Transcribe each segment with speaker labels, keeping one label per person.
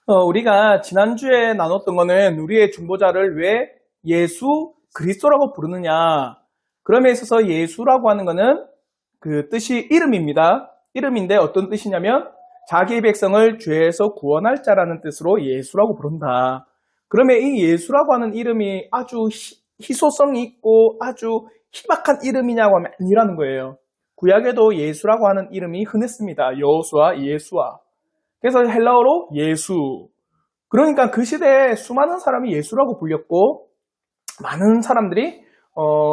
Speaker 1: 우리가 지난주에 나눴던 거는 우리의 중보자를 왜 예수 그리스도라고 부르느냐. 그럼에 있어서 예수라고 하는 거는 그 뜻이 이름입니다. 이름인데 어떤 뜻이냐면 자기 백성을 죄에서 구원할 자라는 뜻으로 예수라고 부른다. 그러면 이 예수라고 하는 이름이 아주 희소성이 있고 아주 희박한 이름이냐고 하면 아니라는 거예요. 구약에도 예수라고 하는 이름이 흔했습니다. 여호수아, 예수아. 그래서 헬라어로 예수. 그러니까 그 시대에 수많은 사람이 예수라고 불렸고 많은 사람들이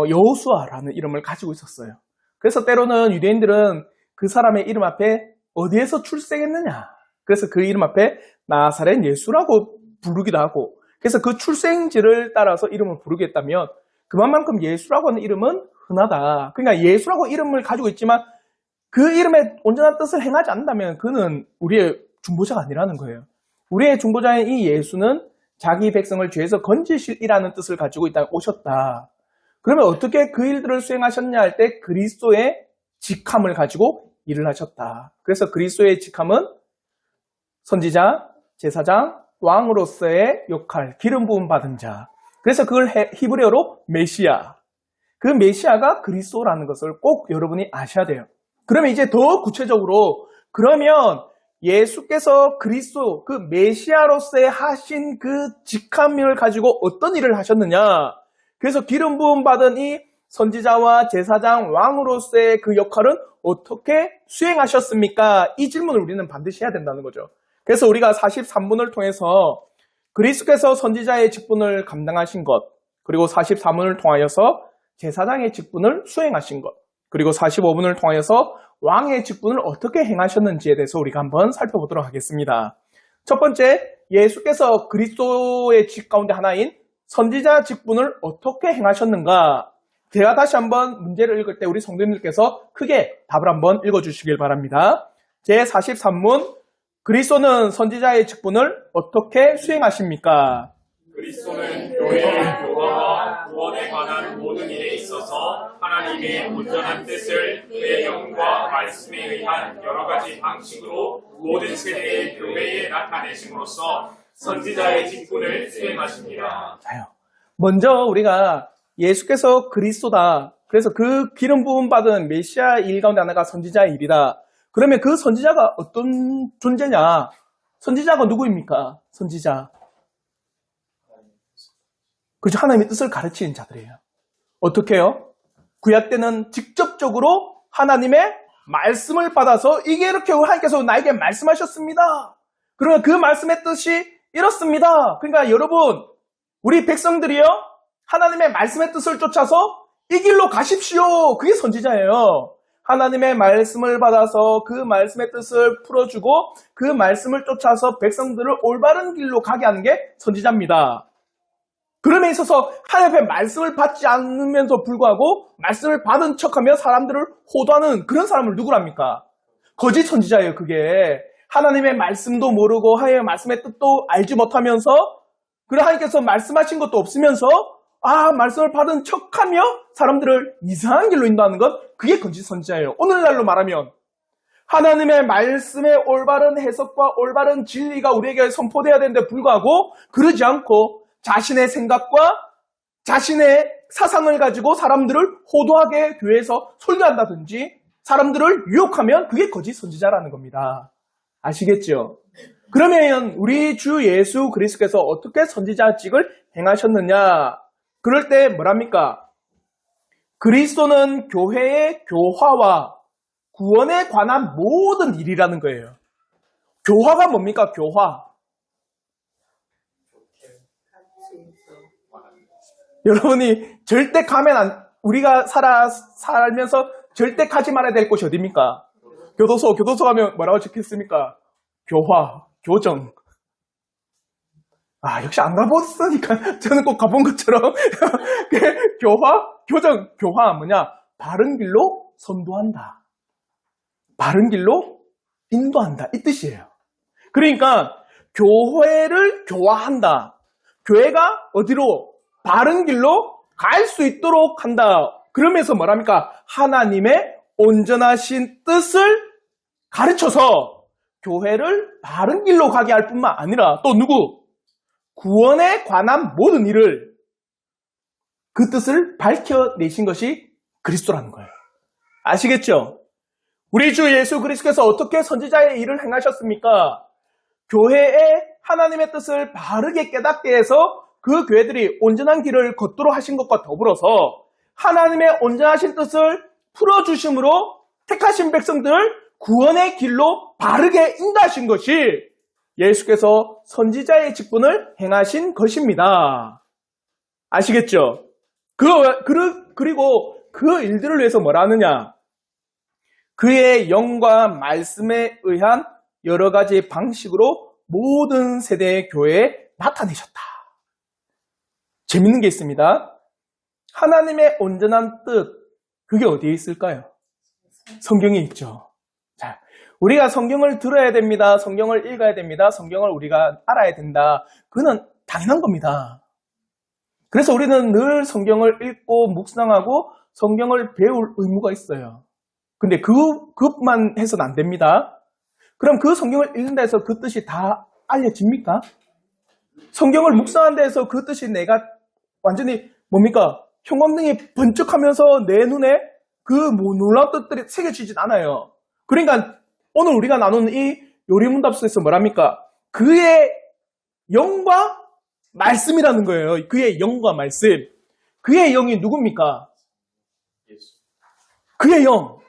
Speaker 1: 여호수아라는 이름을 가지고 있었어요. 그래서 때로는 유대인들은 그 사람의 이름 앞에 어디에서 출생했느냐. 그래서 그 이름 앞에 나사렛 예수라고 부르기도 하고 그래서 그 출생지를 따라서 이름을 부르겠다면 그만큼 예수라고 하는 이름은 흔하다. 그러니까 예수라고 이름을 가지고 있지만 그 이름의 온전한 뜻을 행하지 않는다면 그는 우리의 중보자가 아니라는 거예요. 우리의 중보자인 이 예수는 자기 백성을 죄에서 건지실이라는 뜻을 가지고 있다 오셨다. 그러면 어떻게 그 일들을 수행하셨냐 할 때 그리스도의 직함을 가지고 일을 하셨다. 그래서 그리스도의 직함은 선지자, 제사장, 왕으로서의 역할, 기름 부음 받은 자. 그래서 그걸 히브리어로 메시아. 그 메시아가 그리스도라는 것을 꼭 여러분이 아셔야 돼요. 그러면 이제 더 구체적으로 그러면 예수께서 그리스도 그 메시아로서의 하신 그 직함을 가지고 어떤 일을 하셨느냐. 그래서 기름 부음 받은 이 선지자와 제사장, 왕으로서의 그 역할은 어떻게 수행하셨습니까? 이 질문을 우리는 반드시 해야 된다는 거죠. 그래서 우리가 43문을 통해서 그리스도께서 선지자의 직분을 감당하신 것, 그리고 44문을 통하여서 제사장의 직분을 수행하신 것, 그리고 45문을 통하여서 왕의 직분을 어떻게 행하셨는지에 대해서 우리가 한번 살펴보도록 하겠습니다. 첫 번째, 예수께서 그리스도의 직 가운데 하나인 선지자 직분을 어떻게 행하셨는가? 제가 다시 한번 문제를 읽을 때 우리 성도님들께서 크게 답을 한번 읽어주시길 바랍니다. 제43문, 그리스도는 선지자의 직분을 어떻게 수행하십니까?
Speaker 2: 그리스도는 교회의 교화와 구원에 관한 모든 일에 있어서 하나님의 온전한 뜻을 그의 영과 말씀에 의한 여러 가지 방식으로 모든 세대의 교회에 나타내심으로써 선지자의 직분을 수행하십니다.
Speaker 1: 자요. 먼저 우리가 예수께서 그리스도다. 그래서 그 기름 부음 받은 메시아 일 가운데 하나가 선지자의 일이다. 그러면 그 선지자가 어떤 존재냐? 선지자가 누구입니까? 선지자. 그죠? 하나님의 뜻을 가르치는 자들이에요. 어떻게 해요? 구약 때는 직접적으로 하나님의 말씀을 받아서 이게 이렇게 하나님께서 나에게 말씀하셨습니다. 그러면 그 말씀의 뜻이 이렇습니다. 그러니까 여러분, 우리 백성들이요, 하나님의 말씀의 뜻을 쫓아서 이 길로 가십시오. 그게 선지자예요. 하나님의 말씀을 받아서 그 말씀의 뜻을 풀어주고 그 말씀을 쫓아서 백성들을 올바른 길로 가게 하는 게 선지자입니다. 그럼에 있어서 하나님의 말씀을 받지 않으면서 불구하고 말씀을 받은 척하며 사람들을 호도하는 그런 사람을 누구랍니까? 거짓 선지자예요. 그게 하나님의 말씀도 모르고 하나님의 말씀의 뜻도 알지 못하면서 그리고 하나님께서 말씀하신 것도 없으면서 말씀을 받은 척하며 사람들을 이상한 길로 인도하는 것, 그게 거짓 선지자예요. 오늘날로 말하면 하나님의 말씀의 올바른 해석과 올바른 진리가 우리에게 선포돼야 되는데 불구하고 그러지 않고 자신의 생각과 자신의 사상을 가지고 사람들을 호도하게 교회에서 설교한다든지 사람들을 유혹하면 그게 거짓 선지자라는 겁니다. 아시겠죠? 그러면 우리 주 예수 그리스도께서 어떻게 선지자직을 행하셨느냐? 그럴 때 뭐랍니까? 그리스도는 교회의 교화와 구원에 관한 모든 일이라는 거예요. 교화가 뭡니까? 교화. 여러분이 절대 가면 우리가 살면서 절대 가지 말아야 될 곳이 어디입니까? 교도소 가면 뭐라고 적혀있습니까? 교화, 교정. 역시 안 가봤으니까 저는 꼭 가본 것처럼 교화, 교정, 교화 뭐냐? 바른 길로 선도한다. 바른 길로 인도한다. 이 뜻이에요. 그러니까 교회를 교화한다. 교회가 어디로? 바른 길로 갈 수 있도록 한다. 그러면서 뭐랍니까? 하나님의 온전하신 뜻을 가르쳐서 교회를 바른 길로 가게 할 뿐만 아니라 또 누구? 구원에 관한 모든 일을 그 뜻을 밝혀내신 것이 그리스도라는 거예요. 아시겠죠? 우리 주 예수 그리스도께서 어떻게 선지자의 일을 행하셨습니까? 교회에 하나님의 뜻을 바르게 깨닫게 해서 그 교회들이 온전한 길을 걷도록 하신 것과 더불어서 하나님의 온전하신 뜻을 풀어주심으로 택하신 백성들 구원의 길로 바르게 인도하신 것이 예수께서 선지자의 직분을 행하신 것입니다. 아시겠죠? 그리고 그 일들을 위해서 뭐라 하느냐? 그의 영과 말씀에 의한 여러 가지 방식으로 모든 세대의 교회에 나타내셨다. 재밌는 게 있습니다. 하나님의 온전한 뜻, 그게 어디에 있을까요? 성경에 있죠. 자, 우리가 성경을 들어야 됩니다. 성경을 읽어야 됩니다. 성경을 우리가 알아야 된다. 그건 당연한 겁니다. 그래서 우리는 늘 성경을 읽고 묵상하고 성경을 배울 의무가 있어요. 근데 그것만 해서는 안 됩니다. 그럼 그 성경을 읽는다 해서 그 뜻이 다 알려집니까? 성경을 묵상한다 해서 그 뜻이 내가 완전히 뭡니까? 형광등이 번쩍하면서 내 눈에 그 놀라운 뜻들이 새겨지진 않아요. 그러니까 오늘 우리가 나누는 이 요리문답 속에서 뭐랍니까? 그의 영과 말씀이라는 거예요. 그의 영과 말씀. 그의 영이 누굽니까? 그의 영.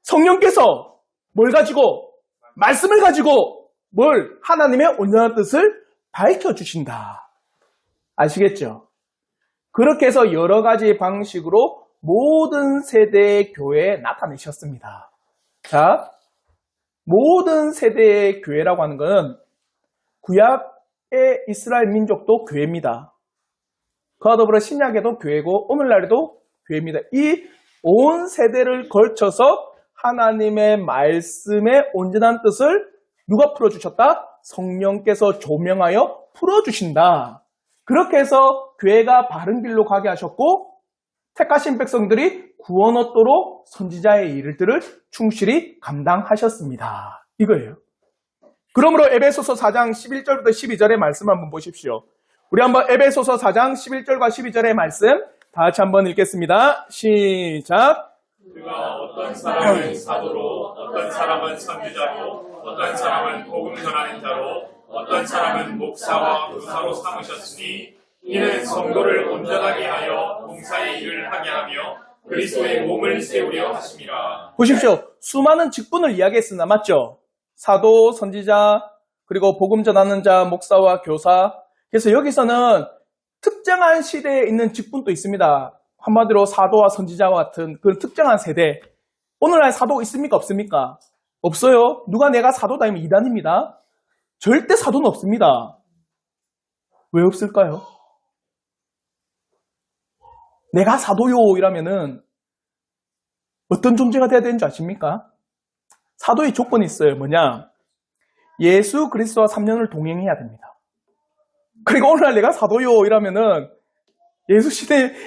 Speaker 1: 성령께서 뭘 가지고? 말씀을 가지고 뭘? 하나님의 온전한 뜻을 밝혀주신다. 아시겠죠? 그렇게 해서 여러 가지 방식으로 모든 세대의 교회에 나타내셨습니다. 자, 모든 세대의 교회라고 하는 것은 구약의 이스라엘 민족도 교회입니다. 그와 더불어 신약에도 교회고 오늘날에도 교회입니다. 이 온 세대를 걸쳐서 하나님의 말씀의 온전한 뜻을 누가 풀어주셨다? 성령께서 조명하여 풀어주신다. 그렇게 해서 교회가 바른 길로 가게 하셨고 택하신 백성들이 구원 얻도록 선지자의 일들을 충실히 감당하셨습니다. 이거예요. 그러므로 에베소서 4장 11절부터 12절의 말씀 한번 보십시오. 우리 한번 에베소서 4장 11절과 12절의 말씀 다 같이 한번 읽겠습니다. 시작.
Speaker 2: 그가 어떤 사람은 사도로, 어떤 사람은 선지자로, 어떤 사람은 복음 전하는 자로, 어떤 사람은 목사와 교사로 삼으셨으니 이는 성도를 온전하게 하여 봉사의 일을 하게 하며 그리스도의 몸을 세우려 하심이라.
Speaker 1: 보십시오. 수많은 직분을 이야기했으나 맞죠? 사도, 선지자, 그리고 복음 전하는 자, 목사와 교사. 그래서 여기서는 특정한 시대에 있는 직분도 있습니다. 한마디로 사도와 선지자와 같은 그런 특정한 세대. 오늘날 사도 있습니까? 없습니까? 없어요. 누가 내가 사도다 하면 이단입니다. 절대 사도는 없습니다. 왜 없을까요? 내가 사도요 이라면은 어떤 존재가 돼야 되는지 아십니까? 사도의 조건이 있어요. 뭐냐? 예수 그리스도와 3년을 동행해야 됩니다. 그리고 오늘날 내가 사도요 이라면은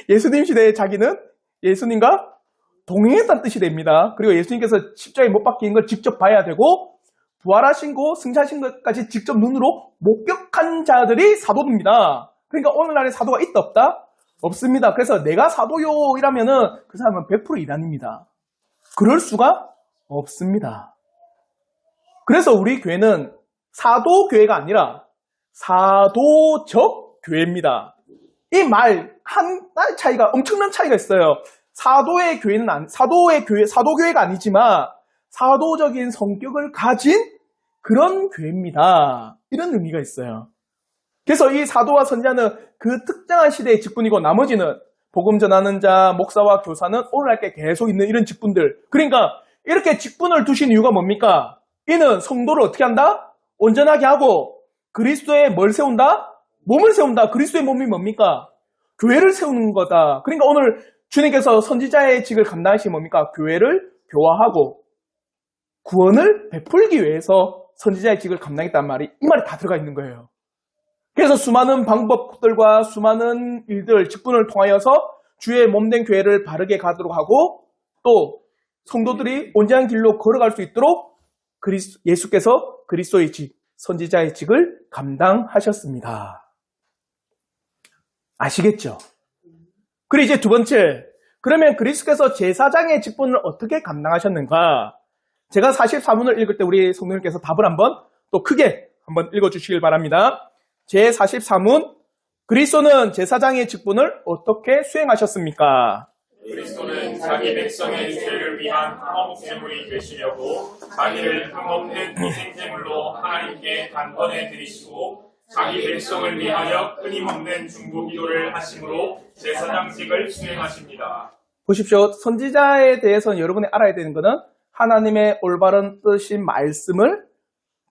Speaker 1: 예수님 시대에 자기는 예수님과 동행했다는 뜻이 됩니다. 그리고 예수님께서 십자가에 못 박힌 걸 직접 봐야 되고 부활하신 거, 승천하신 것까지 직접 눈으로 목격한 자들이 사도입니다. 그러니까 오늘날에 사도가 있다 없다? 없습니다. 그래서 내가 사도요 이라면은 그 사람은 100% 이단입니다. 그럴 수가 없습니다. 그래서 우리 교회는 사도교회가 아니라 사도적 교회입니다. 이 말 한 차이가 엄청난 차이가 있어요. 사도의 교회는 사도교회가 아니지만 사도적인 성격을 가진 그런 교회입니다. 이런 의미가 있어요. 그래서 이 사도와 선지자는 그 특정한 시대의 직분이고 나머지는 복음 전하는 자, 목사와 교사는 오늘날께 계속 있는 이런 직분들. 그러니까 이렇게 직분을 두신 이유가 뭡니까? 이는 성도를 어떻게 한다? 온전하게 하고 그리스도의 뭘 세운다? 몸을 세운다. 그리스도의 몸이 뭡니까? 교회를 세우는 거다. 그러니까 오늘 주님께서 선지자의 직을 감당하신 뭡니까? 교회를 교화하고 구원을 베풀기 위해서 선지자의 직을 감당했단 말이 이 말이 다 들어가 있는 거예요. 그래서 수많은 방법들과 수많은 일들, 직분을 통하여서 주의 몸된 교회를 바르게 가도록 하고 또 성도들이 온전한 길로 걸어갈 수 있도록 예수께서 그리스도의 직, 선지자의 직을 감당하셨습니다. 아시겠죠? 그리고 이제 두 번째, 그러면 그리스도께서 제사장의 직분을 어떻게 감당하셨는가? 제가 44문을 읽을 때 우리 성도님께서 답을 한번 또 크게 한번 읽어주시길 바랍니다. 제44문, 그리스도는 제사장의 직분을 어떻게 수행하셨습니까?
Speaker 2: 그리스도는 자기 백성의 죄를 위한 화목제물이 되시려고 자기를 흠없는 희생제물로 하나님께 단번에 드리시고 자기 백성을 위하여 끊임없는 중보기도를 하심으로 제사장직을 수행하십니다.
Speaker 1: 보십시오. 선지자에 대해서는 여러분이 알아야 되는 것은 하나님의 올바른 뜻인 말씀을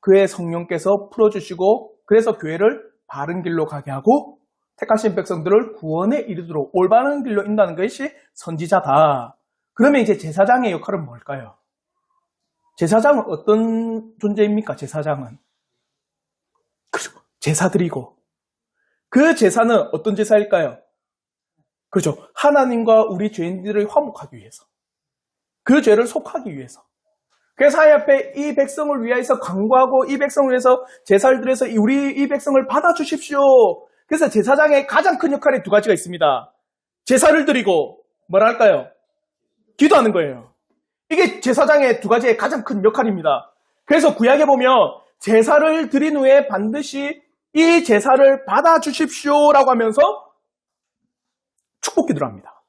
Speaker 1: 그의 성령께서 풀어주시고 그래서 교회를 바른 길로 가게 하고 택하신 백성들을 구원에 이르도록 올바른 길로 인도하는 것이 선지자다. 그러면 이제 제사장의 역할은 뭘까요? 제사장은 어떤 존재입니까? 제사장은 그렇죠. 제사 드리고 그 제사는 어떤 제사일까요? 그렇죠. 하나님과 우리 죄인들을 화목하기 위해서 그 죄를 속하기 위해서 그래서 하나님 앞에 이 백성을 위해서 간구하고 이 백성을 위해서 제사를 드려서 우리 이 백성을 받아주십시오. 그래서 제사장의 가장 큰 역할이 두 가지가 있습니다. 제사를 드리고 뭐라 할까요? 기도하는 거예요. 이게 제사장의 두 가지의 가장 큰 역할입니다. 그래서 구약에 보면 제사를 드린 후에 반드시 이 제사를 받아주십시오라고 하면서 축복 기도를 합니다.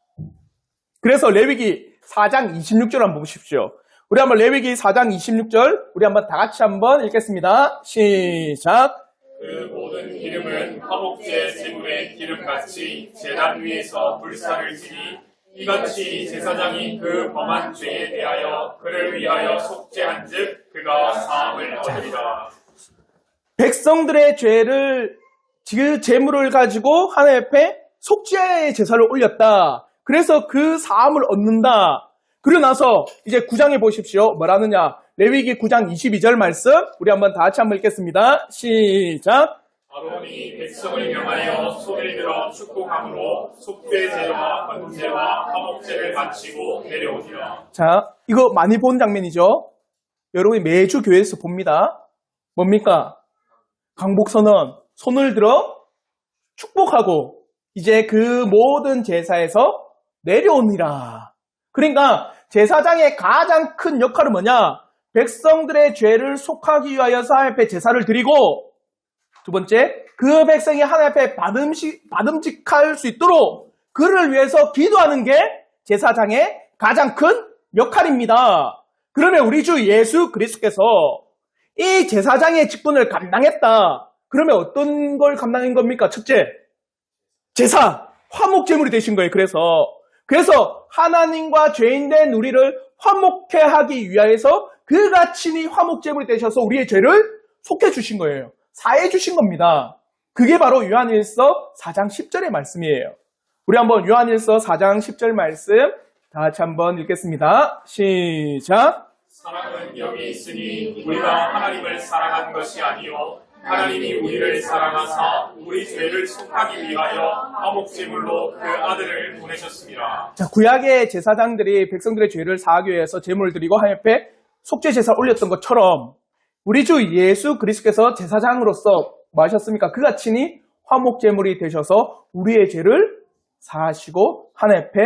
Speaker 1: 그래서 레위기 4장 26절 한번 보십시오. 우리 한번 레위기 4장 26절 우리 한번 다 같이 한번 읽겠습니다. 시작.
Speaker 2: 그 모든 기름은 화목제 제물의 기름같이 제단 위에서 불사를 지니 이같이 제사장이 그 범한 죄에 대하여 그를 위하여 속죄한즉 그가 사함을 얻으리라.
Speaker 1: 백성들의 죄를 그 제물을 가지고 하나님 앞에 속죄의 제사를 올렸다. 그래서 그 사함을 얻는다. 그러고 나서 이제 9장에 보십시오. 뭐라느냐? 레위기 9장 22절 말씀 우리 한번 다 같이 한번 읽겠습니다. 시작.
Speaker 2: 아론이 백성을 명하여 손을 들어 축복함으로 속죄제와 번제와 화목제를 바치고 내려오니라.
Speaker 1: 자, 이거 많이 본 장면이죠? 여러분이 매주 교회에서 봅니다. 뭡니까? 강복선언, 손을 들어 축복하고 이제 그 모든 제사에서 내려오니라. 그러니까 제사장의 가장 큰 역할은 뭐냐? 백성들의 죄를 속하기 위하여 하나님 앞에 제사를 드리고 두 번째, 그 백성이 하나님 앞에 받음직할 수 있도록 그를 위해서 기도하는 게 제사장의 가장 큰 역할입니다. 그러면 우리 주 예수 그리스도께서 이 제사장의 직분을 감당했다. 그러면 어떤 걸 감당한 겁니까? 첫째, 제사, 화목제물이 되신 거예요. 그래서 하나님과 죄인된 우리를 화목해 하기 위하여서 그가 친히 화목제물이 되셔서 우리의 죄를 속해 주신 거예요. 사해 주신 겁니다. 그게 바로 요한일서 4장 10절의 말씀이에요. 우리 한번 요한일서 4장 10절 말씀 다 같이 한번 읽겠습니다. 시작.
Speaker 2: 사랑은 여기 있으니 우리가 하나님을 사랑한 것이 아니요 하나님이 우리를 사랑하사 우리 죄를 속하기 위하여 화목제물로 그 아들을 보내셨습니다.
Speaker 1: 자, 구약의 제사장들이 백성들의 죄를 사하기 위해서 제물을 드리고 하나님 앞에 속죄 제사 올렸던 것처럼 우리 주 예수 그리스도께서 제사장으로서 뭐 하셨습니까? 그가 친히 화목제물이 되셔서 우리의 죄를 사하시고 하나님 앞에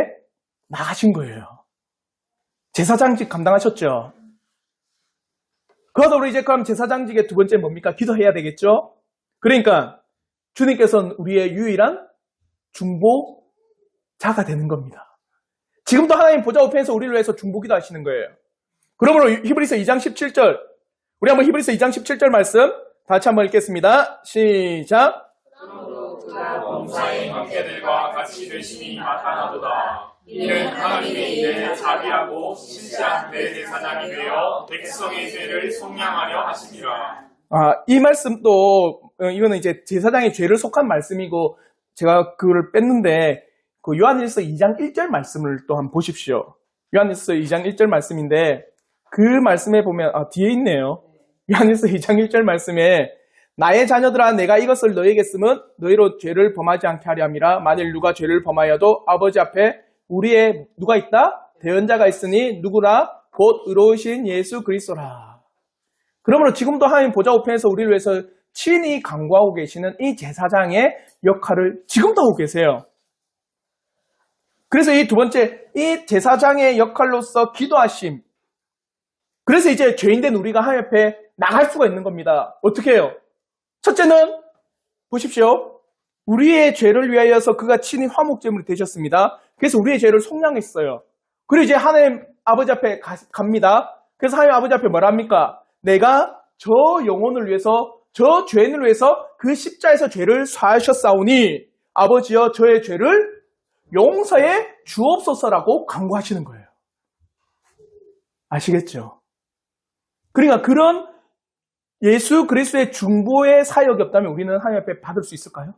Speaker 1: 나가신 거예요. 제사장직 감당하셨죠? 그러다 우리 이제 그럼 제사장직의 두 번째 뭡니까? 기도해야 되겠죠? 그러니까 주님께서는 우리의 유일한 중보자가 되는 겁니다. 지금도 하나님 보좌 우편에서 우리를 위해서 중보기도 하시는 거예요. 그러므로 히브리서 2장 17절 우리 한번 히브리서 2장 17절 말씀 다 같이 한번 읽겠습니다. 시작.
Speaker 2: 범사의 형제들과 같이 되심이 나타나도다. 이는 하나님의 일에 자비하고 신실한 대제사장이 되어 백성의 죄를 속량하려 하심이라.
Speaker 1: 이 말씀도 이거는 이제 제사장의 죄를 속한 말씀이고 제가 그걸 뺐는데 그 요한일서 2장 1절 말씀을 또 한번 보십시오. 요한일서 2장 1절 말씀인데 그 말씀에 보면 뒤에 있네요. 요한일서 2장 1절 말씀에 나의 자녀들아 내가 이것을 너희에게 쓰면 너희로 죄를 범하지 않게 하려 함이라. 만일 누가 죄를 범하여도 아버지 앞에 우리의 누가 있다? 대언자가 있으니 누구라? 곧 의로우신 예수 그리스도라. 그러므로 지금도 하나님 보좌 우편에서 우리를 위해서 친히 간구하고 계시는 이 제사장의 역할을 지금도 하고 계세요. 그래서 이 두 번째, 이 제사장의 역할로서 기도하심. 그래서 이제 죄인된 우리가 하나님 앞에 나갈 수가 있는 겁니다. 어떻게 해요? 첫째는 보십시오. 우리의 죄를 위하여서 그가 친히 화목제물이 되셨습니다. 그래서 우리의 죄를 속량했어요. 그리고 이제 하나님 아버지 앞에 갑니다. 그래서 하나님 아버지 앞에 뭐라 합니까? 내가 저 영혼을 위해서, 저 죄인을 위해서 그 십자에서 죄를 사하셨사오니 아버지여 저의 죄를 용서해 주옵소서라고 간구하시는 거예요. 아시겠죠? 그러니까 그런 예수 그리스도의 중보의 사역이 없다면 우리는 하나님 앞에 받을 수 있을까요?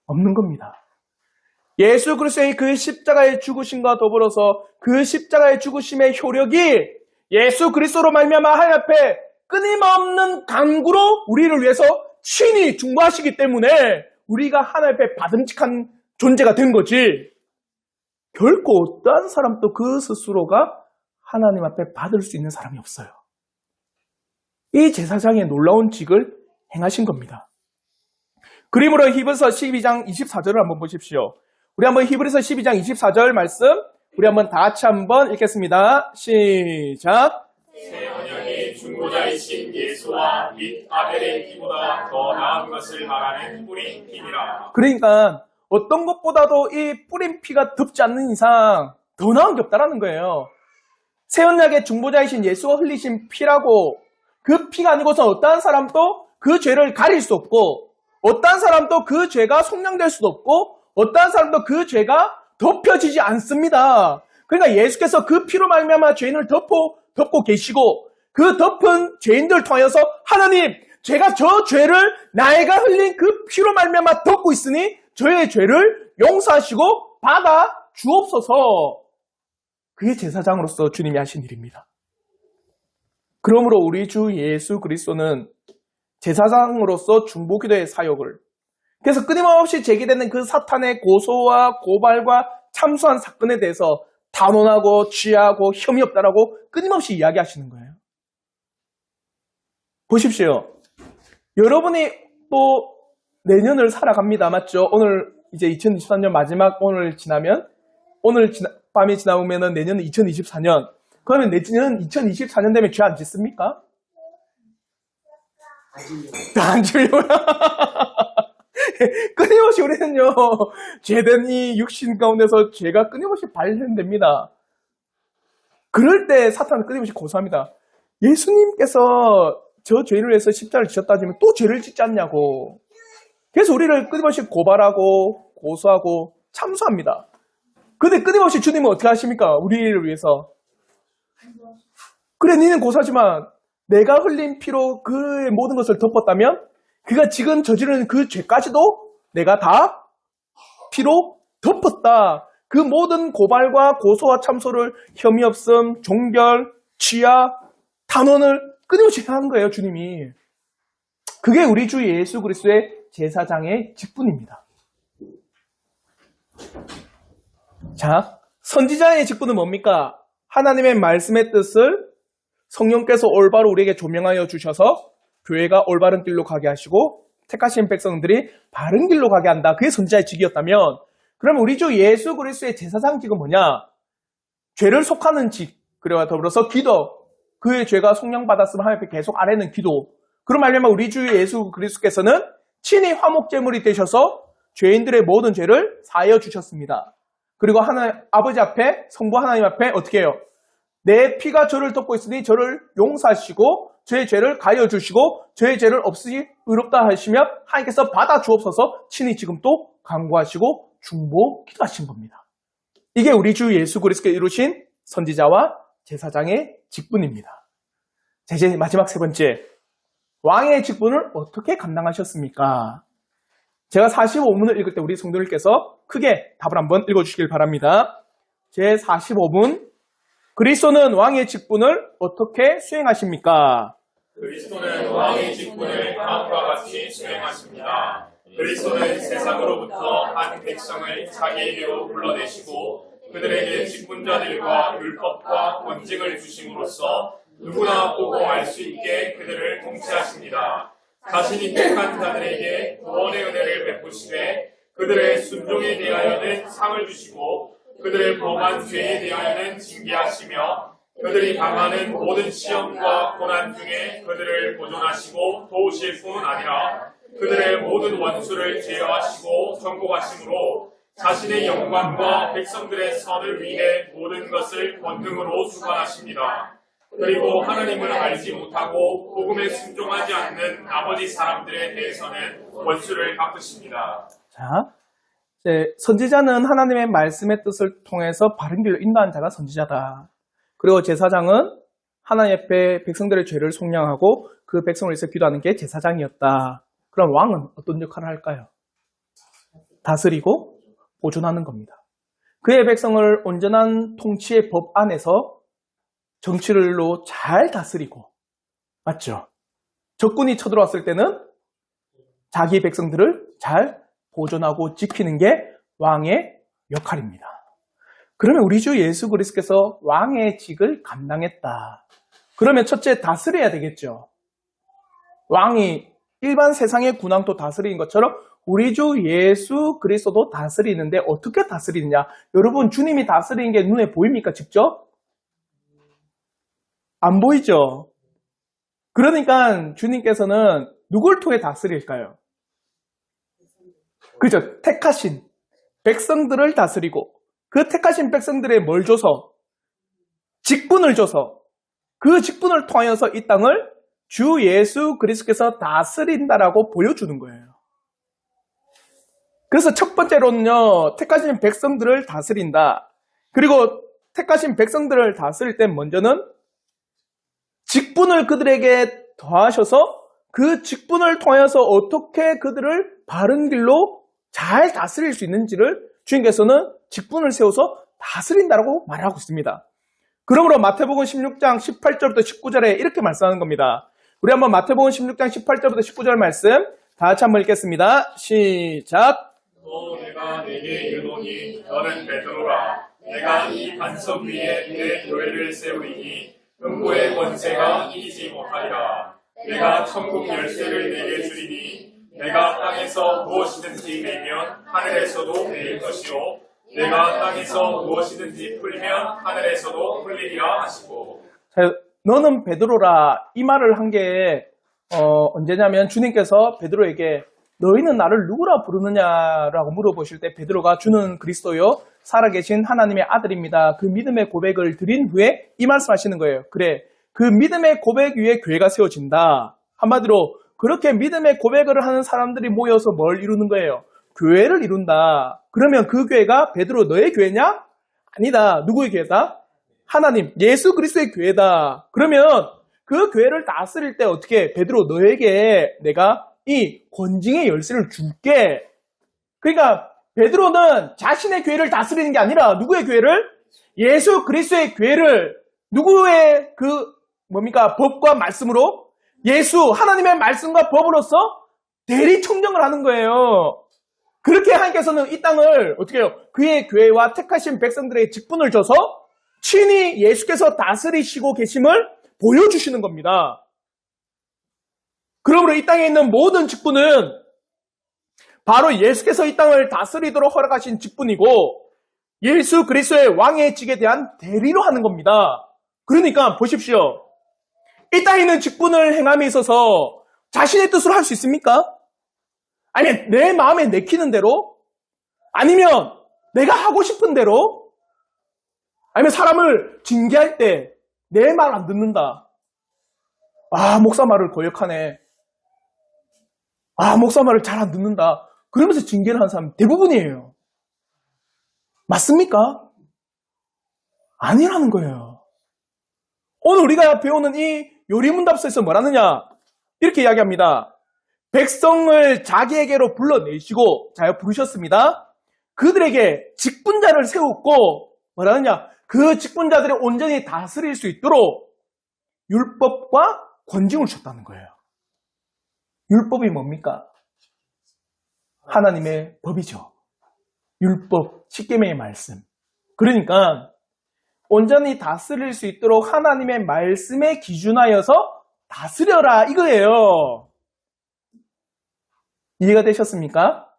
Speaker 1: 없는 겁니다. 예수 그리스도의 그 십자가의 죽으심과 더불어서 그 십자가의 죽으심의 효력이 예수 그리스도로 말미암아 하나님 앞에 끊임없는 간구로 우리를 위해서 친히 중보하시기 때문에 우리가 하나님 앞에 받음직한 존재가 된 거지. 결코 어떠한 사람도 그 스스로가 하나님 앞에 받을 수 있는 사람이 없어요. 이 제사장의 놀라운 직을 행하신 겁니다. 그러므로 히브리서 12장 24절을 한번 보십시오. 우리 한번 히브리서 12장 24절 말씀 우리 한번 다 같이 한번 읽겠습니다. 시작.
Speaker 2: 새 언약의 중보자이신 예수와 및 아벨의 피보다 더 나은 것을 말하는 뿌린 피니라.
Speaker 1: 그러니까 어떤 것보다도 이 뿌린 피가 덮지 않는 이상 더 나은 게 없다라는 거예요. 새 언약의 중보자이신 예수가 흘리신 피라고 그 피가 아니고서 어떠한 사람도 그 죄를 가릴 수 없고 어떠한 사람도 그 죄가 속량될 수도 없고 어떠한 사람도 그 죄가 덮여지지 않습니다. 그러니까 예수께서 그 피로 말미암아 죄인을 덮고 계시고 그 덮은 죄인들을 통하여서 하나님 제가 저 죄를 나이가 흘린 그 피로 말미암아 덮고 있으니 저의 죄를 용서하시고 받아 주옵소서. 그게 제사장으로서 주님이 하신 일입니다. 그러므로 우리 주 예수 그리스도는 제사장으로서 중보기도의 사역을 그래서 끊임없이 제기되는 그 사탄의 고소와 고발과 참수한 사건에 대해서 단언하고 취하고 혐의 없다라고 끊임없이 이야기하시는 거예요. 보십시오. 여러분이 또 내년을 살아갑니다. 맞죠? 오늘 이제 2023년 마지막 오늘 지나면 오늘 밤이 지나오면 내년은 2024년. 그러면 내년 2024년 되면 죄 안 짓습니까? 안 지려고요. 끊임없이 우리는요, 죄된 이 육신 가운데서 죄가 끊임없이 발현됩니다. 그럴 때 사탄은 끊임없이 고소합니다. 예수님께서 저 죄인을 위해서 십자가를 지셨다지면 또 죄를 짓지 않냐고. 그래서 우리를 끊임없이 고발하고 고소하고 참수합니다. 근데 끊임없이 주님은 어떻게 하십니까? 우리를 위해서. 그래, 니는 고소하지만 내가 흘린 피로 그의 모든 것을 덮었다면 그가 지금 저지르는 그 죄까지도 내가 다 피로 덮었다. 그 모든 고발과 고소와 참소를 혐의 없음, 종결, 취하, 단언을 끊임없이 하는 거예요, 주님이. 그게 우리 주 예수 그리스도의 제사장의 직분입니다. 자, 선지자의 직분은 뭡니까? 하나님의 말씀의 뜻을 성령께서 올바로 우리에게 조명하여 주셔서 교회가 올바른 길로 가게 하시고 택하신 백성들이 바른 길로 가게 한다. 그게 선지자의 직이었다면 그러면 우리 주 예수 그리스도의 제사장직은 뭐냐? 죄를 속하는 직, 그리고 더불어서 기도, 그의 죄가 속량받았으면 하나님 앞에 계속 아뢰는 기도. 그런 말미암아 우리 주 예수 그리스도께서는 친히 화목제물이 되셔서 죄인들의 모든 죄를 사하여 주셨습니다. 그리고 하나님 아버지 앞에 성부 하나님 앞에 어떻게 해요? 내 피가 저를 덮고 있으니 저를 용서하시고 저의 죄를 가려 주시고 저의 죄를 없으시 의롭다 하시며 하나님께서 받아 주옵소서 친히 지금 또 간구하시고 중보 기도하신 겁니다. 이게 우리 주 예수 그리스도께 이루신 선지자와 제사장의 직분입니다. 자, 이제 마지막 세 번째, 왕의 직분을 어떻게 감당하셨습니까? 제가 45문을 읽을 때 우리 성도님께서 크게 답을 한번 읽어주시길 바랍니다. 제 45문, 그리스도는 왕의 직분을 어떻게 수행하십니까?
Speaker 2: 그리스도는 왕의 직분을 다음과 같이 수행하십니다. 그리스도는 세상으로부터 한 백성을 자기에게로 불러내시고 그들에게 직분자들과 율법과 권징을 주심으로써 누구나 보고 알 수 있게 그들을 통치하십니다. 자신이 택한 자들에게 구원의 은혜를 베푸시되 그들의 순종에 대하여는 상을 주시고 그들의 범한 죄에 대하여는 징계하시며 그들이 당하는 모든 시험과 고난 중에 그들을 보존하시고 도우실 뿐 아니라 그들의 모든 원수를 제어하시고 정복하심으로 자신의 영광과 백성들의 선을 위해 모든 것을 권능으로 주관하십니다. 그리고 하나님을 알지 못하고 복음에 순종하지 않는 나머지 사람들에 대해서는 원수를 갚으십니다.
Speaker 1: 자, 이제 선지자는 하나님의 말씀의 뜻을 통해서 바른 길로 인도한 자가 선지자다. 그리고 제사장은 하나님 앞에 백성들의 죄를 속량하고 그 백성을 위해서 기도하는 게 제사장이었다. 그럼 왕은 어떤 역할을 할까요? 다스리고 보존하는 겁니다. 그의 백성을 온전한 통치의 법 안에서 정치를로 잘 다스리고, 맞죠? 적군이 쳐들어왔을 때는 자기 백성들을 잘 보존하고 지키는 게 왕의 역할입니다. 그러면 우리 주 예수 그리스도께서 왕의 직을 감당했다. 그러면 첫째, 다스려야 되겠죠. 왕이 일반 세상의 군왕도 다스리는 것처럼 우리 주 예수 그리스도도 다스리는데 어떻게 다스리느냐? 여러분, 주님이 다스리는 게 눈에 보입니까? 직접? 안 보이죠? 그러니까 주님께서는 누굴 통해 다스릴까요? 그죠? 택하신 백성들을 다스리고 그 택하신 백성들의 뭘 줘서? 직분을 줘서 그 직분을 통하여서 이 땅을 주 예수 그리스도께서 다스린다라고 보여주는 거예요. 그래서 첫 번째로는요, 택하신 백성들을 다스린다. 그리고 택하신 백성들을 다스릴 때 먼저는 직분을 그들에게 더하셔서 그 직분을 통해서 어떻게 그들을 바른 길로 잘 다스릴 수 있는지를 주님께서는 직분을 세워서 다스린다라고 말하고 있습니다. 그러므로 마태복음 16장 18절부터 19절에 이렇게 말씀하는 겁니다. 우리 한번 마태복음 16장 18절부터 19절 말씀 다 같이 한번 읽겠습니다. 시작.
Speaker 2: 또 내가 네게 이르노니 너는 베드로라. 내가 이 반석 위에 내 교회를 세우리니 음부의 권세가 이기지 못하리라. 내가 천국 열쇠를 내게 주리니 내가 땅에서 무엇이든지 내면 하늘에서도 내릴 것이요 내가 땅에서 무엇이든지 풀리면 하늘에서도 풀리리라 하시고.
Speaker 1: 자, 너는 베드로라, 이 말을 한 게 언제냐면 주님께서 베드로에게 너희는 나를 누구라 부르느냐라고 물어보실 때 베드로가 주는 그리스도요 살아계신 하나님의 아들입니다. 그 믿음의 고백을 드린 후에 이 말씀하시는 거예요. 그래, 그 믿음의 고백 위에 교회가 세워진다. 한마디로 그렇게 믿음의 고백을 하는 사람들이 모여서 뭘 이루는 거예요? 교회를 이룬다. 그러면 그 교회가 베드로 너의 교회냐? 아니다. 누구의 교회다? 하나님, 예수 그리스도의 교회다. 그러면 그 교회를 다스릴 때 어떻게 베드로 너에게 내가 이 권징의 열쇠를 줄게. 그러니까 베드로는 자신의 교회를 다스리는 게 아니라 누구의 교회를? 예수 그리스도의 교회를 누구의 법과 말씀으로? 예수 하나님의 말씀과 법으로서 대리 청정을 하는 거예요. 그렇게 하나님께서는 이 땅을 어떻게 해요? 그의 교회와 택하신 백성들에게 직분을 줘서 친히 예수께서 다스리시고 계심을 보여주시는 겁니다. 그러므로 이 땅에 있는 모든 직분은 바로 예수께서 이 땅을 다스리도록 허락하신 직분이고 예수 그리스도의 왕의 직에 대한 대리로 하는 겁니다. 그러니까 보십시오. 이 땅에 있는 직분을 행함에 있어서 자신의 뜻으로 할 수 있습니까? 아니, 내 마음에 내키는 대로? 아니면 내가 하고 싶은 대로? 아니면 사람을 징계할 때 내 말 안 듣는다. 아, 목사 말을 거역하네. 아, 목사 말을 잘 안 듣는다. 그러면서 징계를 하는 사람 대부분이에요. 맞습니까? 아니라는 거예요. 오늘 우리가 배우는 이 요리문답서에서 뭐라느냐? 이렇게 이야기합니다. 백성을 자기에게로 불러내시고, 잘 부르셨습니다. 그들에게 직분자를 세웠고, 뭐라느냐? 그 직분자들이 온전히 다스릴 수 있도록 율법과 권징을 주셨다는 거예요. 율법이 뭡니까? 하나님의 법이죠. 율법, 십계명의 말씀. 그러니까 온전히 다스릴 수 있도록 하나님의 말씀에 기준하여서 다스려라 이거예요. 이해가 되셨습니까?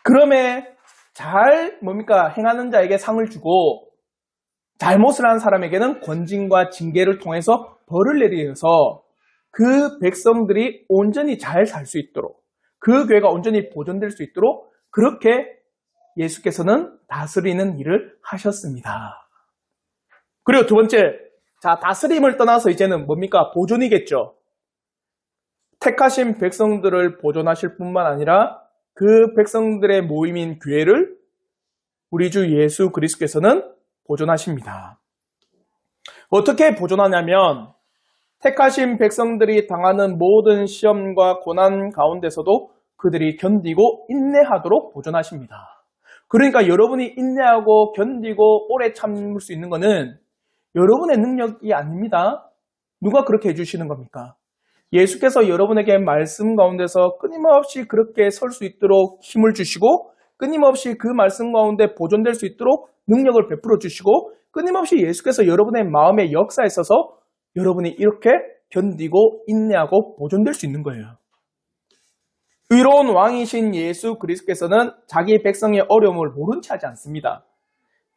Speaker 1: 그러면 잘 행하는 자에게 상을 주고 잘못을 한 사람에게는 권징과 징계를 통해서 벌을 내리어서 그 백성들이 온전히 잘 살 수 있도록 그 교회가 온전히 보존될 수 있도록 그렇게 예수께서는 다스리는 일을 하셨습니다. 그리고 두 번째, 자, 다스림을 떠나서 이제는 뭡니까? 보존이겠죠. 택하신 백성들을 보존하실 뿐만 아니라 그 백성들의 모임인 교회를 우리 주 예수 그리스도께서는 보존하십니다. 어떻게 보존하냐면 택하신 백성들이 당하는 모든 시험과 고난 가운데서도 그들이 견디고 인내하도록 보존하십니다. 그러니까 여러분이 인내하고 견디고 오래 참을 수 있는 것은 여러분의 능력이 아닙니다. 누가 그렇게 해주시는 겁니까? 예수께서 여러분에게 말씀 가운데서 끊임없이 그렇게 설 수 있도록 힘을 주시고 끊임없이 그 말씀 가운데 보존될 수 있도록 능력을 베풀어 주시고 끊임없이 예수께서 여러분의 마음의 역사에 있어서 여러분이 이렇게 견디고 인내하고 보존될 수 있는 거예요. 의로운 왕이신 예수 그리스도께서는 자기 백성의 어려움을 모른 채 하지 않습니다.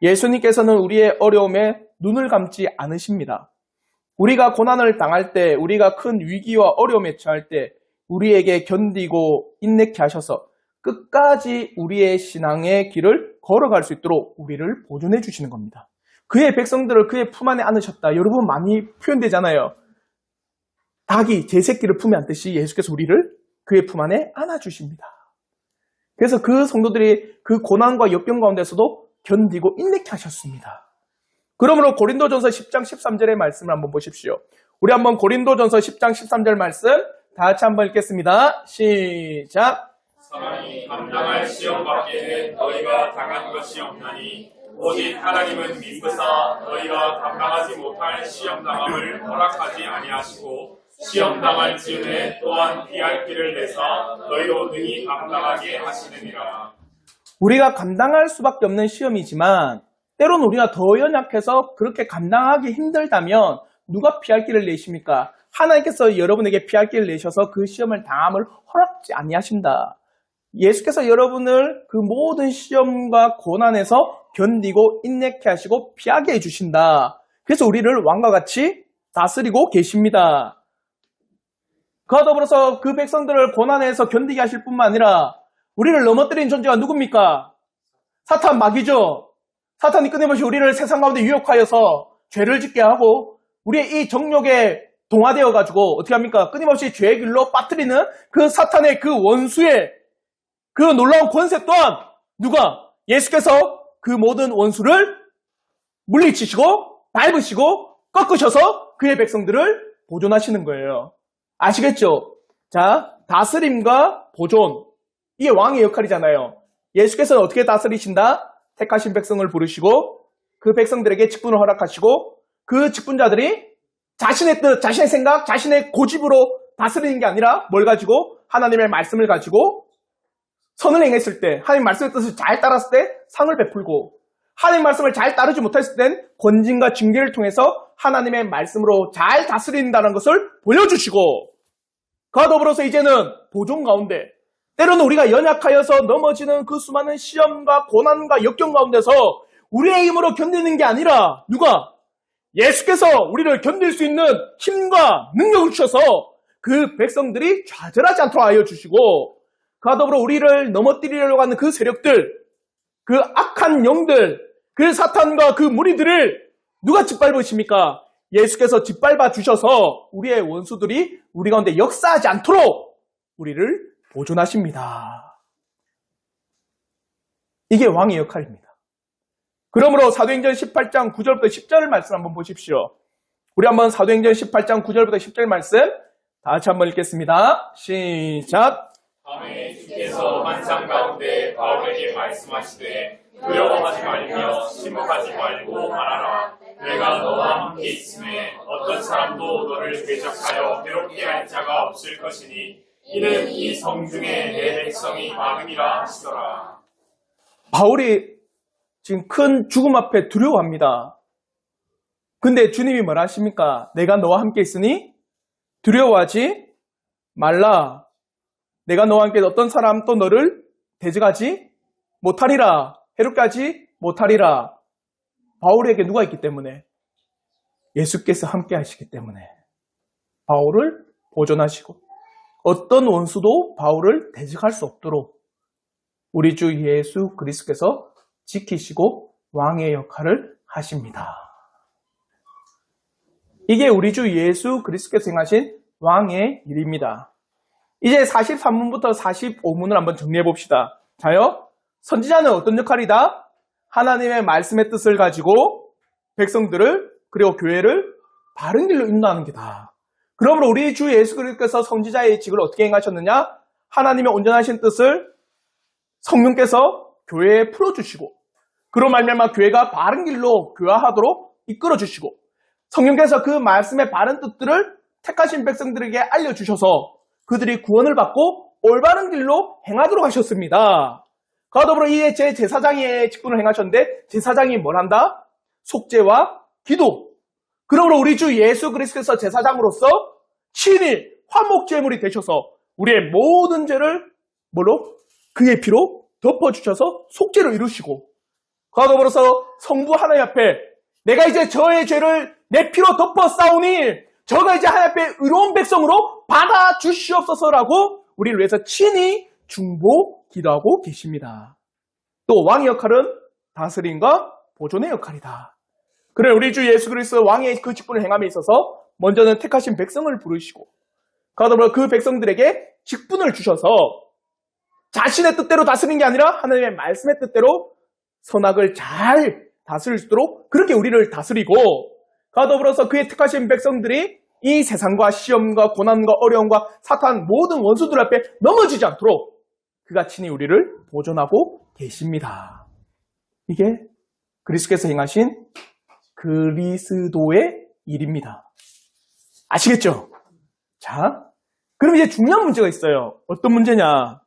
Speaker 1: 예수님께서는 우리의 어려움에 눈을 감지 않으십니다. 우리가 고난을 당할 때, 우리가 큰 위기와 어려움에 처할 때 우리에게 견디고 인내케 하셔서 끝까지 우리의 신앙의 길을 걸어갈 수 있도록 우리를 보존해 주시는 겁니다. 그의 백성들을 그의 품 안에 안으셨다. 여러분 많이 표현되잖아요. 닭이 제 새끼를 품에 안듯이 예수께서 우리를 그의 품 안에 안아주십니다. 그래서 그 성도들이 그 고난과 역경 가운데서도 견디고 인내케 하셨습니다. 그러므로 고린도전서 10장 13절의 말씀을 한번 보십시오. 우리 한번 고린도전서 10장 13절 말씀 다 같이 한번 읽겠습니다. 시작.
Speaker 2: 사람이 감당할 시험 밖에는 너희가 당한 것이 없나니 오직 하나님은 미쁘사 너희가 감당하지 못할 시험 당함을 허락하지 아니하시고 시험 당할 즈음에 또한 피할 길을 내사 너희로 능히 감당하게 하시느니라.
Speaker 1: 우리가 감당할 수밖에 없는 시험이지만 때로는 우리가 더 연약해서 그렇게 감당하기 힘들다면 누가 피할 길을 내십니까? 하나님께서 여러분에게 피할 길을 내셔서 그 시험을 당함을 허락지 아니하신다. 예수께서 여러분을 그 모든 시험과 고난에서 견디고 인내케 하시고 피하게 해주신다. 그래서 우리를 왕과 같이 다스리고 계십니다. 그와 더불어서 그 백성들을 고난에서 견디게 하실 뿐만 아니라 우리를 넘어뜨린 존재가 누굽니까? 사탄 마귀죠. 사탄이 끊임없이 우리를 세상 가운데 유혹하여서 죄를 짓게 하고 우리의 이 정욕에 동화되어 가지고 어떻게 합니까? 끊임없이 죄의 길로 빠뜨리는 그 사탄의 그 원수의 그 놀라운 권세 또한 누가? 예수께서 그 모든 원수를 물리치시고 밟으시고 꺾으셔서 그의 백성들을 보존하시는 거예요. 아시겠죠? 자, 다스림과 보존. 이게 왕의 역할이잖아요. 예수께서는 어떻게 다스리신다? 택하신 백성을 부르시고 그 백성들에게 직분을 허락하시고 그 직분자들이 자신의 뜻, 자신의 생각, 자신의 고집으로 다스리는 게 아니라 뭘 가지고? 하나님의 말씀을 가지고 선을 행했을 때, 하나님 말씀의 뜻을 잘 따랐을 때 상을 베풀고 하나님 말씀을 잘 따르지 못했을 땐 권징과 징계를 통해서 하나님의 말씀으로 잘 다스린다는 것을 보여주시고 그와 더불어서 이제는 보존 가운데 때로는 우리가 연약하여서 넘어지는 그 수많은 시험과 고난과 역경 가운데서 우리의 힘으로 견디는 게 아니라 누가? 예수께서 우리를 견딜 수 있는 힘과 능력을 주셔서 그 백성들이 좌절하지 않도록 하여 주시고 그와 더불어 우리를 넘어뜨리려고 하는 그 세력들, 그 악한 영들, 그 사탄과 그 무리들을 누가 짓밟으십니까? 예수께서 짓밟아 주셔서 우리의 원수들이 우리 가운데 역사하지 않도록 우리를 보존하십니다. 이게 왕의 역할입니다. 그러므로 사도행전 18장 9절부터 10절 말씀 한번 보십시오. 우리 한번 사도행전 18장 9절부터 10절 말씀 다 같이 한번 읽겠습니다. 시작.
Speaker 2: 다음에 주께서 환상 가운데 바울에게 말씀하시되 두려워하지 말며 침묵하지 말고 말하라. 내가 너와 함께 있음에 어떤 사람도 너를 대적하여 괴롭게 할 자가 없을 것이니 이는 이 성중에 내 백성이 많음이라 하시더라.
Speaker 1: 바울이 지금 큰 죽음 앞에 두려워합니다. 근데 주님이 뭐라 하십니까? 내가 너와 함께 있으니 두려워하지 말라. 내가 너와 함께 어떤 사람 또 너를 대적하지 못하리라. 해롭게 하지 못하리라. 바울에게 누가 있기 때문에? 예수께서 함께 하시기 때문에 바울을 보존하시고 어떤 원수도 바울을 대적할 수 없도록 우리 주 예수 그리스도께서 지키시고 왕의 역할을 하십니다. 이게 우리 주 예수 그리스도께서 행하신 왕의 일입니다. 이제 43문부터 45문을 한번 정리해 봅시다. 자요, 선지자는 어떤 역할이다? 하나님의 말씀의 뜻을 가지고 백성들을 그리고 교회를 바른 길로 인도하는 게다. 그러므로 우리 주 예수 그리스도께서 선지자의 직을 어떻게 행하셨느냐? 하나님의 온전하신 뜻을 성령께서 교회에 풀어주시고 그로 말미암아 교회가 바른 길로 교화하도록 이끌어주시고 성령께서 그 말씀의 바른 뜻들을 택하신 백성들에게 알려주셔서 그들이 구원을 받고 올바른 길로 행하도록 하셨습니다. 그와 더불어 이에 제사장의 직분을 행하셨는데 제사장이 뭘 한다? 속죄와 기도. 그러므로 우리 주 예수 그리스도께서 제사장으로서 친히 화목제물이 되셔서 우리의 모든 죄를 뭘로? 그의 피로 덮어주셔서 속죄를 이루시고 그와 더불어서 성부 하나님 앞에 내가 이제 저의 죄를 내 피로 덮어 싸우니 저가 이제 하나님 앞에 의로운 백성으로 받아주시옵소서라고 우리를 위해서 친히 중보 기도하고 계십니다. 또 왕의 역할은 다스림과 보존의 역할이다. 그래 우리 주 예수 그리스도 왕의 그 직분을 행함에 있어서 먼저는 택하신 백성을 부르시고 그와 더불어 그 백성들에게 직분을 주셔서 자신의 뜻대로 다스리는 게 아니라 하나님의 말씀의 뜻대로 선악을 잘 다스릴 수 있도록 그렇게 우리를 다스리고 그와 더불어서 그의 택하신 백성들이 이 세상과 시험과 고난과 어려움과 사탄 모든 원수들 앞에 넘어지지 않도록 그가 친히 우리를 보존하고 계십니다. 이게 그리스도께서 행하신 그리스도의 일입니다. 아시겠죠? 자, 그럼 이제 중요한 문제가 있어요. 어떤 문제냐?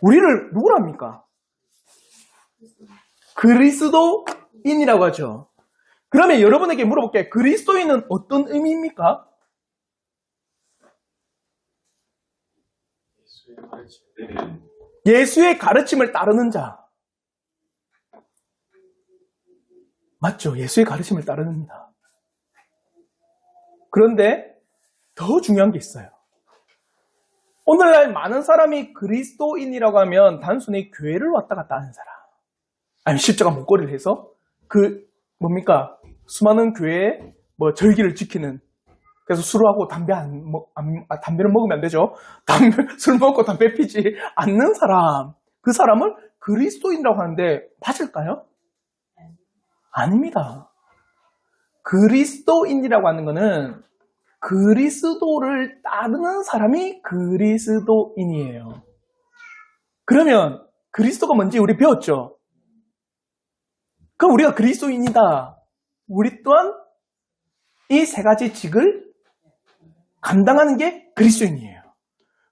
Speaker 1: 우리를 누구라 합니까? 그리스도인이라고 하죠. 그러면 여러분에게 물어볼게요. 그리스도인은 어떤 의미입니까? 예수의 가르침을 따르는 자. 맞죠? 예수의 가르침을 따르는입니다. 그런데 더 중요한 게 있어요. 오늘날 많은 사람이 그리스도인이라고 하면 단순히 교회를 왔다 갔다 하는 사람. 아니면 십자가 목걸이를 해서 뭡니까? 수많은 교회에 절기를 지키는 그래서 술을 하고 담배를 먹으면 안 되죠. 술 먹고 담배 피지 않는 사람. 그 사람을 그리스도인이라고 하는데 맞을까요? 아닙니다. 그리스도인이라고 하는 거는 그리스도를 따르는 사람이 그리스도인이에요. 그러면 그리스도가 뭔지 우리 배웠죠? 그럼 우리가 그리스도인이다. 우리 또한 이 세 가지 직을 감당하는 게 그리스도인이에요.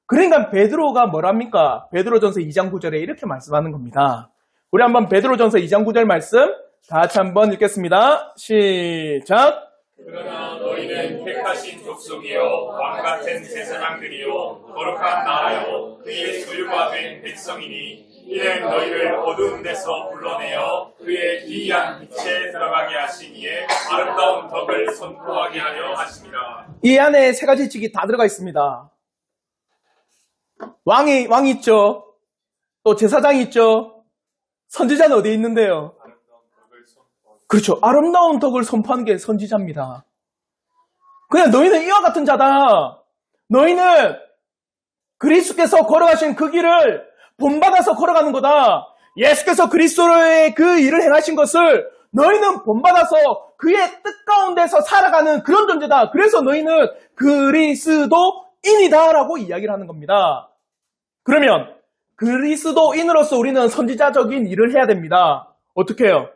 Speaker 1: 그러니까 베드로가 뭐랍니까? 베드로전서 2장 9절에 이렇게 말씀하는 겁니다. 우리 한번 베드로전서 2장 9절 말씀 다 같이 한번 읽겠습니다. 시작.
Speaker 2: 그러나 너희는 택하신 족속이요 왕같은 제사장들이요 거룩한 나라요 그의 소유가 된 백성이니 이는 너희를 어두운 데서 불러내어 그의 기이한 빛에 들어가게 하시니에 아름다운 덕을 선포하게 하려 하십니다.
Speaker 1: 이 안에 세 가지 직이 다 들어가 있습니다. 왕이 있죠. 또 제사장이 있죠. 선지자는 어디에 있는데요? 그렇죠. 아름다운 덕을 선포하는 게 선지자입니다. 그냥 너희는 이와 같은 자다. 너희는 그리스도께서 걸어가신 그 길을 본받아서 걸어가는 거다. 예수께서 그리스도의 그 일을 행하신 것을 너희는 본받아서 그의 뜻 가운데서 살아가는 그런 존재다. 그래서 너희는 그리스도인이다라고 이야기를 하는 겁니다. 그러면 그리스도인으로서 우리는 선지자적인 일을 해야 됩니다. 어떻게 해요?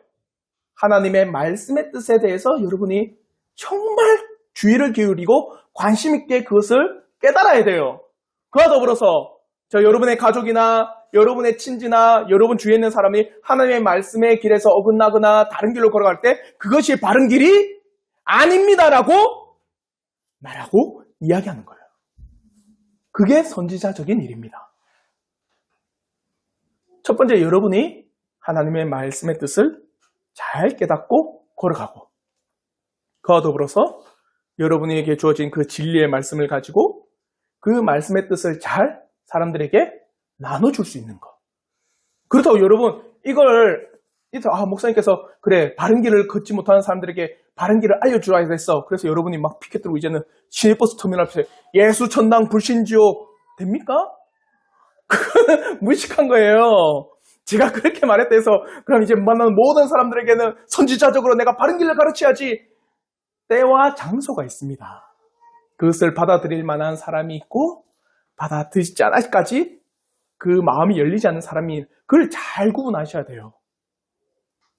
Speaker 1: 하나님의 말씀의 뜻에 대해서 여러분이 정말 주의를 기울이고 관심 있게 그것을 깨달아야 돼요. 그와 더불어서 저 여러분의 가족이나 여러분의 친지나 여러분 주위에 있는 사람이 하나님의 말씀의 길에서 어긋나거나 다른 길로 걸어갈 때 그것이 바른 길이 아닙니다라고 말하고 이야기하는 거예요. 그게 선지자적인 일입니다. 첫 번째, 여러분이 하나님의 말씀의 뜻을 잘 깨닫고 걸어가고, 그와 더불어서 여러분에게 주어진 그 진리의 말씀을 가지고 그 말씀의 뜻을 잘 사람들에게 나눠줄 수 있는 것. 그렇다고 여러분 이걸 목사님께서 그래 바른 길을 걷지 못하는 사람들에게 바른 길을 알려주라 그랬어. 그래서 여러분이 막 피켓 들고 이제는 시내버스 터미널 앞에 예수 천당 불신지옥 됩니까? 그거는 무식한 거예요. 제가 그렇게 말했다 해서 그럼 이제 만나는 모든 사람들에게는 선지자적으로 내가 바른 길을 가르쳐야지. 때와 장소가 있습니다. 그것을 받아들일 만한 사람이 있고 받아들이지 않아까지 그 마음이 열리지 않는 사람이 그걸 잘 구분하셔야 돼요.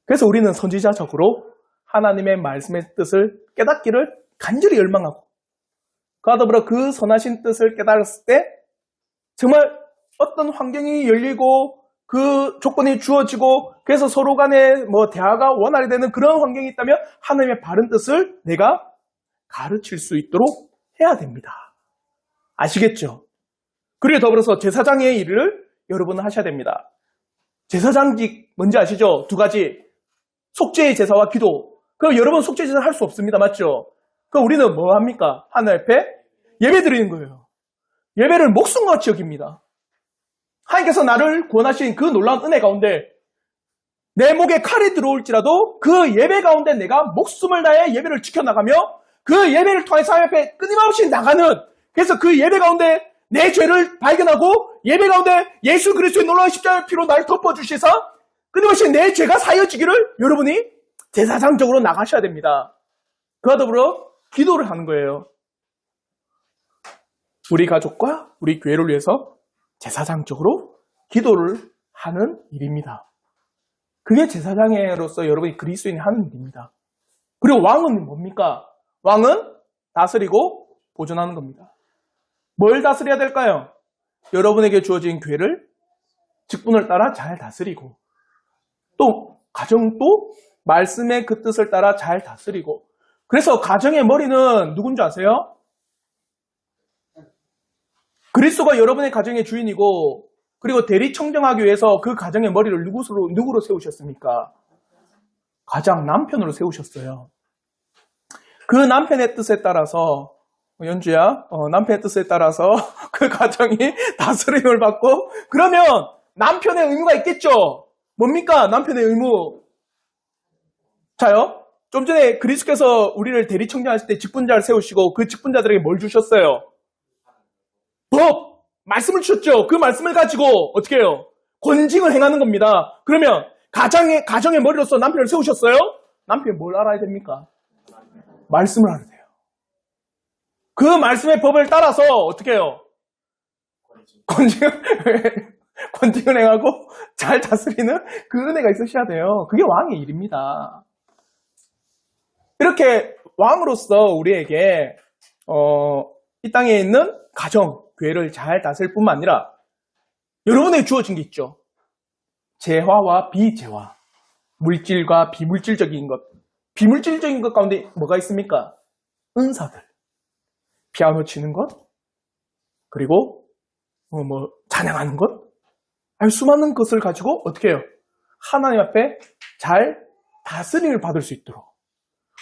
Speaker 1: 그래서 우리는 선지자적으로 하나님의 말씀의 뜻을 깨닫기를 간절히 열망하고 그와 더불어 그 선하신 뜻을 깨달았을 때 정말 어떤 환경이 열리고 그 조건이 주어지고 그래서 서로 간에 대화가 원활히 되는 그런 환경이 있다면 하나님의 바른 뜻을 내가 가르칠 수 있도록 해야 됩니다. 아시겠죠? 그리고 더불어서 제사장의 일을 여러분은 하셔야 됩니다. 제사장직 뭔지 아시죠? 두 가지. 속죄의 제사와 기도. 그럼 여러분 속죄의 제사 할 수 없습니다. 맞죠? 그럼 우리는 뭐 합니까? 하나님 앞에 예배 드리는 거예요. 예배를 목숨같이 여깁니다. 하나님께서 나를 구원하신 그 놀라운 은혜 가운데 내 목에 칼이 들어올지라도 그 예배 가운데 내가 목숨을 다해 예배를 지켜나가며 그 예배를 통해서 하나님 앞에 끊임없이 나가는, 그래서 그 예배 가운데 내 죄를 발견하고 예배 가운데 예수 그리스도의 놀라운 십자가의 피로 나를 덮어주시사 끊임없이 내 죄가 사여지기를 여러분이 제사장적으로 나가셔야 됩니다. 그와 더불어 기도를 하는 거예요. 우리 가족과 우리 교회를 위해서 제사장적으로 기도를 하는 일입니다. 그게 제사장으로서 여러분이 그리스도인이 하는 일입니다. 그리고 왕은 뭡니까? 왕은 다스리고 보존하는 겁니다. 뭘 다스려야 될까요? 여러분에게 주어진 교회를 직분을 따라 잘 다스리고 또 가정도 말씀의 그 뜻을 따라 잘 다스리고, 그래서 가정의 머리는 누군지 아세요? 그리스도가 여러분의 가정의 주인이고, 그리고 대리청정하기 위해서 그 가정의 머리를 누구로 세우셨습니까? 가장 남편으로 세우셨어요. 그 남편의 뜻에 따라서, 연주야, 남편의 뜻에 따라서 그 가정이 다스림을 받고, 그러면 남편의 의무가 있겠죠? 뭡니까? 남편의 의무. 자요, 좀 전에 그리스도께서 우리를 대리청정하실 때 직분자를 세우시고 그 직분자들에게 뭘 주셨어요? 법! 말씀을 주셨죠. 그 말씀을 가지고 어떻게 해요? 권징을 행하는 겁니다. 그러면 가정의 머리로서 남편을 세우셨어요? 남편이 뭘 알아야 됩니까? 말씀을 알아야 돼요. 그 말씀의 법을 따라서 어떻게 해요? 권징을 행하고 잘 다스리는 그 은혜가 있으셔야 돼요. 그게 왕의 일입니다. 이렇게 왕으로서 우리에게 이 땅에 있는 가정, 교회를 잘 다스릴 뿐만 아니라 여러분에게 주어진 게 있죠. 재화와 비재화, 물질과 비물질적인 것. 비물질적인 것 가운데 뭐가 있습니까? 은사들, 피아노 치는 것, 그리고 찬양하는 것, 아니 수많은 것을 가지고 어떻게 해요? 하나님 앞에 잘 다스림을 받을 수 있도록,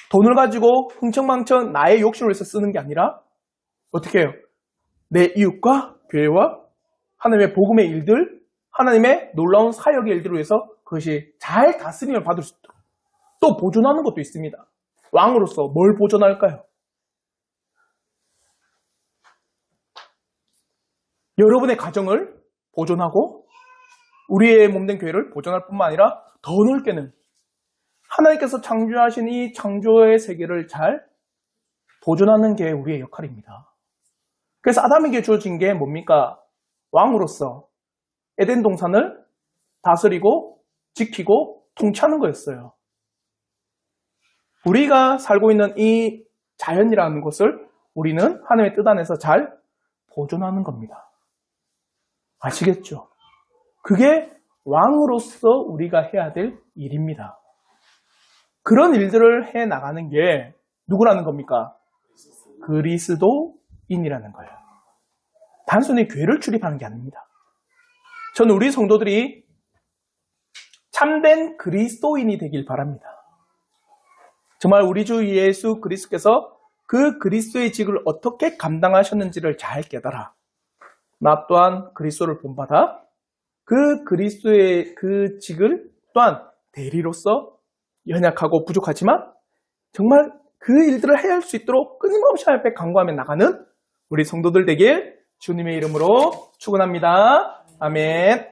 Speaker 1: 돈을 가지고 흥청망청 나의 욕심을 위해서 쓰는 게 아니라 어떻게 해요? 내 이웃과 교회와 하나님의 복음의 일들, 하나님의 놀라운 사역의 일들을 위해서 그것이 잘 다스림을 받을 수 있도록 또 보존하는 것도 있습니다. 왕으로서 뭘 보존할까요? 여러분의 가정을 보존하고 우리의 몸된 교회를 보존할 뿐만 아니라 더 넓게는 하나님께서 창조하신 이 창조의 세계를 잘 보존하는 게 우리의 역할입니다. 그래서 아담에게 주어진 게 뭡니까? 왕으로서 에덴 동산을 다스리고 지키고 통치하는 거였어요. 우리가 살고 있는 이 자연이라는 것을 우리는 하나님의 뜻 안에서 잘 보존하는 겁니다. 아시겠죠? 그게 왕으로서 우리가 해야 될 일입니다. 그런 일들을 해 나가는 게 누구라는 겁니까? 그리스도인이라는 거예요. 단순히 교회를 출입하는 게 아닙니다. 저는 우리 성도들이 참된 그리스도인이 되길 바랍니다. 정말 우리 주 예수 그리스도께서 그 그리스도의 직을 어떻게 감당하셨는지를 잘 깨달아 나 또한 그리스도를 본받아 그 그리스도의 그 직을 또한 대리로서 연약하고 부족하지만 정말 그 일들을 해야 할 수 있도록 끊임없이 앞에 강구하며 나가는 우리 성도들 되길 주님의 이름으로 축원합니다. 아멘.